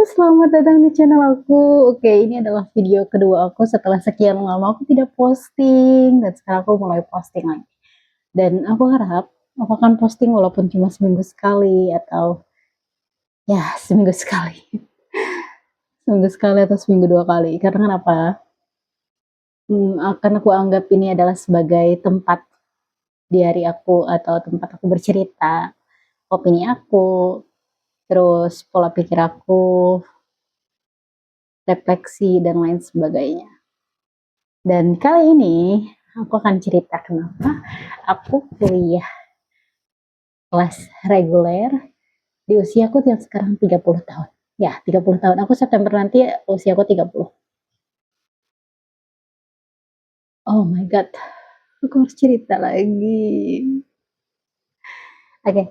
selamat datang di channel aku. Oke, ini adalah video kedua aku setelah sekian lama aku tidak posting dan sekarang aku mulai posting lagi. Dan aku harap aku akan posting walaupun cuma seminggu sekali atau ya seminggu sekali. Seminggu sekali atau seminggu 2 kali. Karena kenapa? Akan aku anggap ini adalah sebagai tempat di hari aku atau tempat aku bercerita, opini aku, terus pola pikir aku, refleksi dan lain sebagainya. Dan kali ini aku akan cerita kenapa aku kuliah kelas reguler di usiaku yang sekarang 30 tahun. Ya, 30 tahun. Aku September nanti usiaku 30. Oh my god, aku harus cerita lagi. Oke,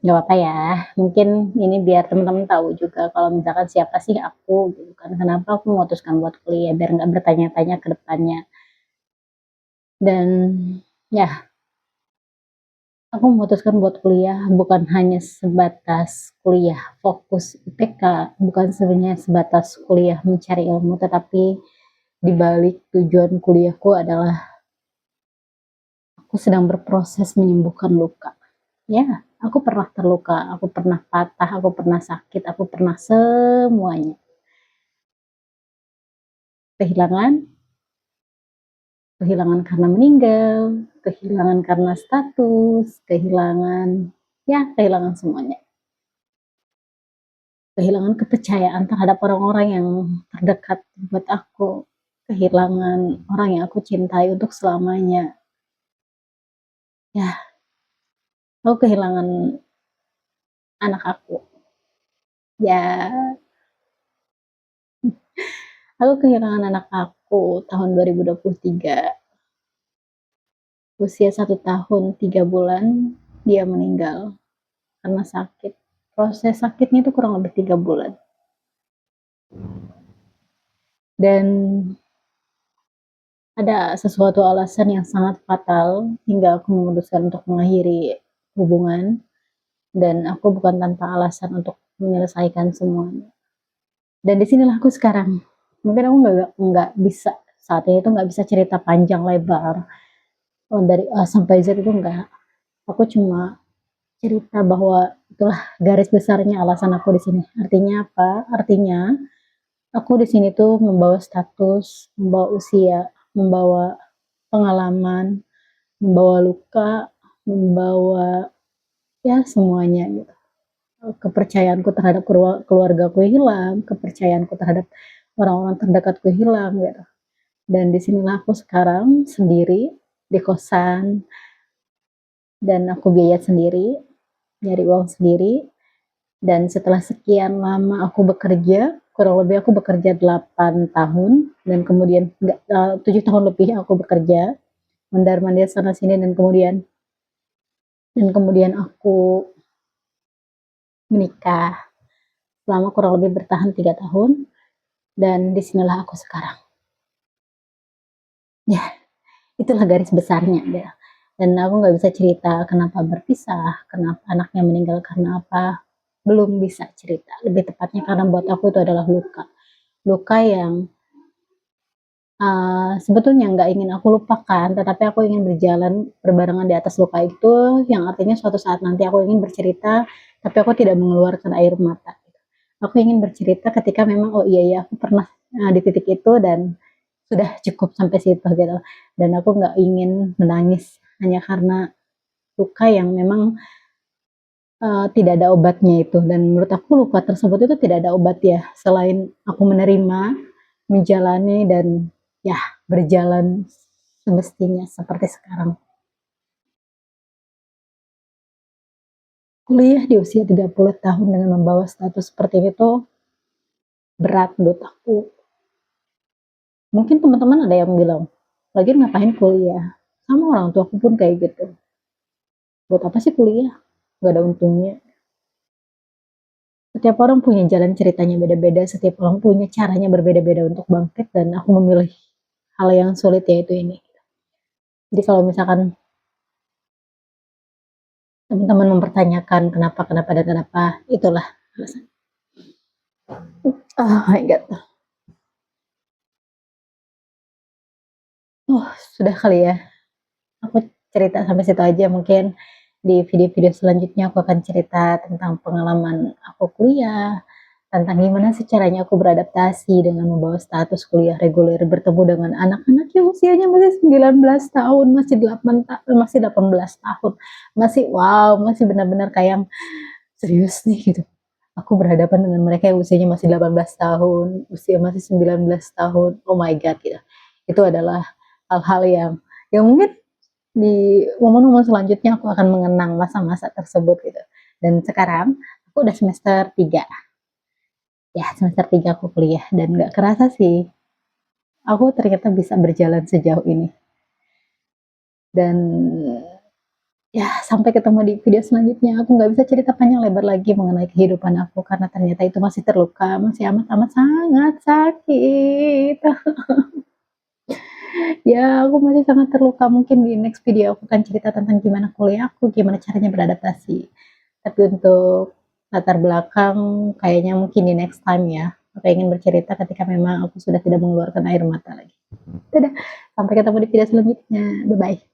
nggak apa-apa ya. Mungkin ini biar teman-teman tahu juga kalau misalkan siapa sih aku gitu kan. Kenapa aku memutuskan buat kuliah biar nggak bertanya-tanya ke depannya. Dan ya, aku memutuskan buat kuliah bukan hanya sebatas kuliah fokus IPK, bukan sebenarnya sebatas kuliah mencari ilmu, tetapi di balik tujuan kuliahku adalah aku sedang berproses menyembuhkan luka. Ya, aku pernah terluka, aku pernah patah, aku pernah sakit, aku pernah semuanya. Kehilangan, kehilangan karena meninggal, kehilangan karena status, kehilangan, ya kehilangan semuanya. Kehilangan kepercayaan terhadap orang-orang yang terdekat buat aku, kehilangan orang yang aku cintai untuk selamanya. Ya, aku kehilangan anak aku. Ya, aku kehilangan anak aku tahun 2023. Usia 1 tahun 3 bulan, dia meninggal karena sakit. Proses sakitnya itu kurang lebih 3 bulan. Dan ada sesuatu alasan yang sangat fatal hingga aku memutuskan untuk mengakhiri hubungan. Dan aku bukan tanpa alasan untuk menyelesaikan semuanya. Dan disinilah aku sekarang. Mungkin aku nggak bisa saat ini tuh nggak bisa cerita panjang lebar dari A sampai Z itu enggak. Aku cuma cerita bahwa itulah garis besarnya alasan aku di sini. Artinya apa? Artinya aku di sini tuh membawa status, membawa usia, membawa pengalaman, membawa luka, membawa ya semuanya gitu. Kepercayaanku terhadap keluargaku hilang, kepercayaanku terhadap orang-orang terdekatku hilang gitu. Dan disinilah aku sekarang sendiri di kosan dan aku biaya sendiri, nyari uang sendiri. Dan setelah sekian lama aku bekerja, kurang lebih aku bekerja 8 tahun dan kemudian 7 tahun lebih aku bekerja mondar-mandir sana sini dan kemudian aku menikah selama kurang lebih bertahan 3 tahun. Dan disinilah aku sekarang. Ya, itulah garis besarnya ya. Dan aku nggak bisa cerita kenapa berpisah, kenapa anaknya meninggal karena apa, belum bisa cerita. Lebih tepatnya karena buat aku itu adalah luka. Luka yang sebetulnya nggak ingin aku lupakan, tetapi aku ingin berjalan berbarengan di atas luka itu, yang artinya suatu saat nanti aku ingin bercerita, tapi aku tidak mengeluarkan air mata. Aku ingin bercerita ketika memang, oh iya ya aku pernah di titik itu dan sudah cukup sampai situ gitu. Dan aku nggak ingin menangis hanya karena luka yang memang tidak ada obatnya itu. Dan menurut aku luka tersebut itu tidak ada obat ya, selain aku menerima, menjalani dan ya berjalan semestinya seperti sekarang. Kuliah di usia 30 tahun dengan membawa status seperti itu berat menurut aku. Mungkin teman-teman ada yang bilang, lagi ngapain kuliah? Sama orang tua aku pun kayak gitu. Buat apa sih kuliah? Gak ada untungnya. Setiap orang punya jalan ceritanya beda-beda, setiap orang punya caranya berbeda-beda untuk bangkit, dan aku memilih hal yang sulit yaitu ini. Jadi kalau misalkan teman-teman mempertanyakan kenapa, kenapa, dan kenapa, itulah alasan. Oh my god. Sudah kali ya. Aku cerita sampai situ aja, mungkin di video-video selanjutnya aku akan cerita tentang pengalaman aku kuliah, tentang gimana sih caranya aku beradaptasi dengan membawa status kuliah reguler, bertemu dengan anak-anak yang usianya masih 19 tahun, masih 18 tahun, masih wow, masih benar-benar kayak yang serius nih gitu. Aku berhadapan dengan mereka yang usianya masih 18 tahun, usia masih 19 tahun. Oh my god gitu. Itu adalah hal-hal yang mungkin di momen-momen selanjutnya aku akan mengenang masa-masa tersebut gitu. Dan sekarang aku udah semester 3. Ya, semester 3 aku kuliah dan nggak kerasa sih aku ternyata bisa berjalan sejauh ini. Dan ya, sampai ketemu di video selanjutnya. Aku nggak bisa cerita panjang lebar lagi mengenai kehidupan aku karena ternyata itu masih terluka, masih amat-amat sangat sakit. Ya, aku masih sangat terluka. Mungkin di next video aku akan cerita tentang gimana kuliah aku, gimana caranya beradaptasi. Tapi untuk latar belakang kayaknya mungkin di next time ya. Aku ingin bercerita ketika memang aku sudah tidak mengeluarkan air mata lagi. Dadah, sampai ketemu di video selanjutnya. Bye bye.